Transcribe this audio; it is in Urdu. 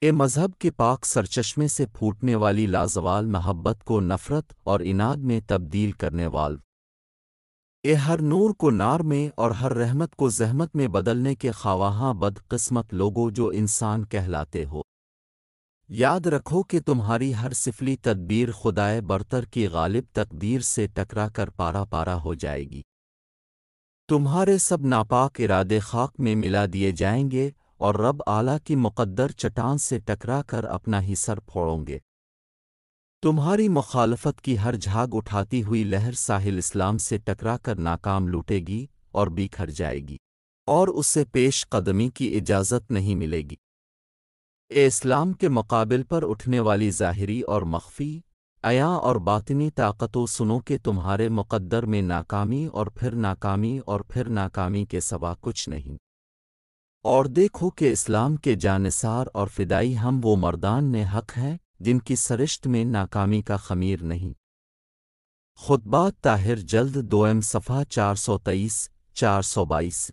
اے مذہب کے پاک سرچشمے سے پھوٹنے والی لازوال محبت کو نفرت اور اناد میں تبدیل کرنے وال، اے ہر نور کو نار میں اور ہر رحمت کو زحمت میں بدلنے کے خواہاں بد قسمت لوگو جو انسان کہلاتے ہو، یاد رکھو کہ تمہاری ہر سفلی تدبیر خدائے برتر کی غالب تقدیر سے ٹکرا کر پارا پارا ہو جائے گی۔ تمہارے سب ناپاک ارادے خاک میں ملا دیے جائیں گے اور رب اعلیٰ کی مقدر چٹان سے ٹکرا کر اپنا ہی سر پھوڑیں گے۔ تمہاری مخالفت کی ہر جھاگ اٹھاتی ہوئی لہر ساحل اسلام سے ٹکرا کر ناکام لوٹے گی اور بکھر جائے گی، اور اسے پیش قدمی کی اجازت نہیں ملے گی۔ اے اسلام کے مقابل پر اٹھنے والی ظاہری اور مخفی، عیاں اور باطنی طاقتوں سنو کہ تمہارے مقدر میں ناکامی اور پھر ناکامی اور پھر ناکامی کے سوا کچھ نہیں، اور دیکھو کہ اسلام کے جانثار اور فدائی ہم وہ مردان نے حق ہیں جن کی سرشت میں ناکامی کا خمیر نہیں۔ خطبات طاہر جلد دوئم صفحہ 423 422